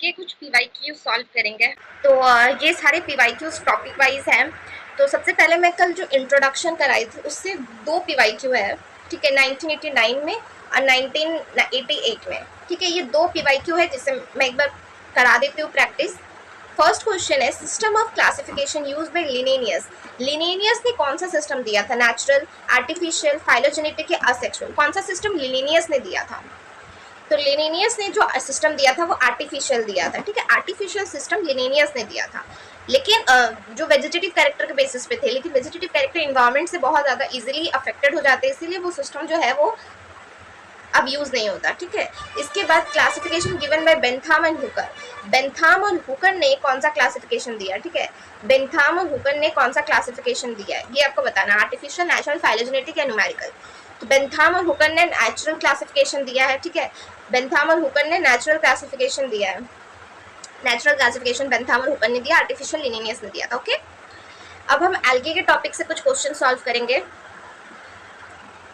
के कुछ PYQ solve करेंगे। तो ये सारे PYQs टॉपिक वाइज हैं। तो सबसे पहले मैं कल जो इंट्रोडक्शन कराई थी उससे 2 PYQ है, ठीक है, 1989 में और 1988 में। ठीक है, ये 2 PYQ है जिसे मैं एक बार करा देती हूँ प्रैक्टिस। फर्स्ट क्वेश्चन है, system of classification used by Linnaeus. Linnaeus ने कौन सा सिस्टम दिया था? नेचुरल, आर्टिफिशियल, फाइलोजेनेटिक या असेक्सुअल? कौन सा सिस्टम लिनेनियस ने दिया था? तो लिनेनियस ने जो सिस्टम दिया था वो आर्टिफिशियल दिया था। ठीक है, आर्टिफिशियल सिस्टम लिनेनियस ने दिया था, लेकिन जो वेजिटेटिव कैरेक्टर के बेसिस पे थे, लेकिन वेजिटेटिव कैरेक्टर इन्वायरमेंट से बहुत ज़्यादा इजीली अफेक्टेड हो जाते हैं, इसीलिए वो सिस्टम जो है वो अब यूज नहीं होता। ठीक है, इसके बाद classification given by Bentham and Hooker. Bentham और हुकर ने कौन सा क्लासिफिकेशन दिया? ठीक है, बेंथाम और हुकर ने कौन सा क्लासिफिकेशन दिया है ये आपको बताना, आर्टिफिशियल, नेचुरल, फाइलोजेनेटिक या न्यूमेरिकल। तो बेंथाम और हुकर ने नेचुरल क्लासिफिकेशन दिया है। ठीक है, बेंथाम और हुकर ने नेचुरल क्लासिफिकेशन दिया है, नेचुरल क्लासिफिकेशन बेंथाम और हुकर ने दिया, आर्टिफिशियल लिनेनियस ने दिया था। ओके, अब हम एल्गे के टॉपिक से कुछ क्वेश्चन सॉल्व करेंगे।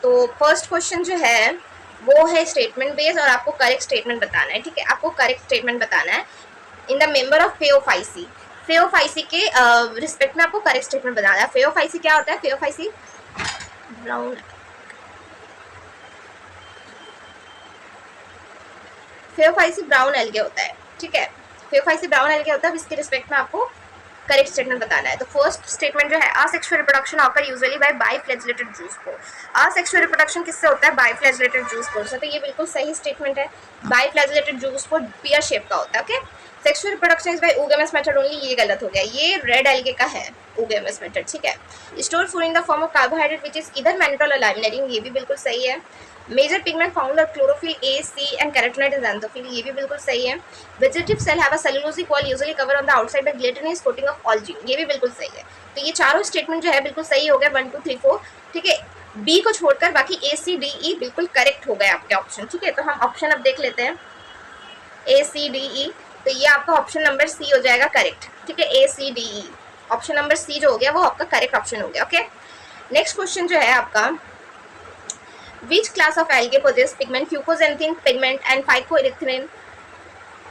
तो फर्स्ट क्वेश्चन जो है वो है स्टेटमेंट बेस्ड और आपको करेक्ट स्टेटमेंट बताना है। ठीक है, आपको करेक्ट स्टेटमेंट बताना है इन द मेंबर ऑफ फेओफाइसी। फेओफाइसी के रिस्पेक्ट में आपको करेक्ट स्टेटमेंट बताना है। फेओफाइसी क्या होता है? फेओफाइसी ब्राउन, फेओफाइसी ब्राउन एल्गे होता है। ठीक है, फेओफाइसी ब्राउन एल्गे होता है। इसके रिस्पेक्ट में आपको करेक्ट स्टेटमेंट बताना है। तो फर्स्ट स्टेटमेंट जो है, asexual reproduction occur usually by biflagellated zoospore. Asexual reproduction किससे होता है? बाइफ्लैजेलेटेड जूस्पोर से। तो ये बिल्कुल सही स्टेटमेंट है। बाइफ्लैजेलेटेड जूस्पोर पियर शेप का होता है। Okay, sexual reproduction is by oogamous method only, ये गलत हो गया, ये रेड एल्गे का है oogamous मेथड। ठीक है, store food in the form of carbohydrate which is either mannitol और लाइमिनेरिन, ये भी बिल्कुल सही है। Major pigment found of chlorophyll A, C and carotenoid is anthophyll, ये भी बिल्कुल सही है। Vegetative cell have a cellulosic wall usually cover on the outside by gelatinous coating of algin, ये भी बिल्कुल सही है। तो ये चारों स्टेटमेंट जो है बिल्कुल सही हो गया, 1 2 3 4। ठीक है, बी को छोड़कर बाकी ए सी डी ई बिल्कुल करेक्ट हो गए आपके ऑप्शन। ठीक है, तो हम ऑप्शन अब देख लेते हैं, ए सी डी ई। तो ये आपका ऑप्शन नंबर सी हो जाएगा करेक्ट। ठीक है, A C D E, option number C जो हो गया वो आपका करेक्ट ऑप्शन हो गया। ओके, नेक्स्ट क्वेश्चन जो है आपका, which class of algae possess pigment fucoxanthin pigment and phycoerythrin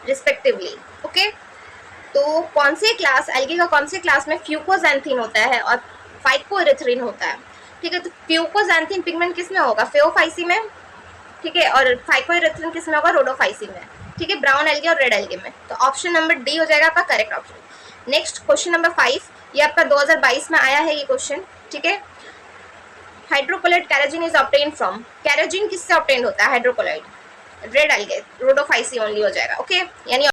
respectively? Okay, तो कौन से क्लास एल्गे का कौन से क्लास में फ्यूकोजैंथिन होता है और फाइकोएरिथ्रिन होता है? ठीक है, तो फ्यूकोजैंथिन पिगमेंट किस में होगा? फेओफाइसी में। ठीक है, और फाइकोएरिथ्रिन किस में होगा? रोडोफाइसी में। ठीक है, ब्राउन एल्गे और रेड एल्गे में। तो ऑप्शन नंबर डी हो जाएगा आपका correct option. Next question number 5, ये आपका 2022 में आया है ये क्वेश्चन। ठीक है, हाइड्रोकोलाइड कैरोजीन इज ऑब्टेन्ड फ्रॉम, कैरोजीन किससे ऑब्टेन्ड होता है? Hydrocolloid, red algae, Rhodophyceae only हो जाएगा। ओके, यानी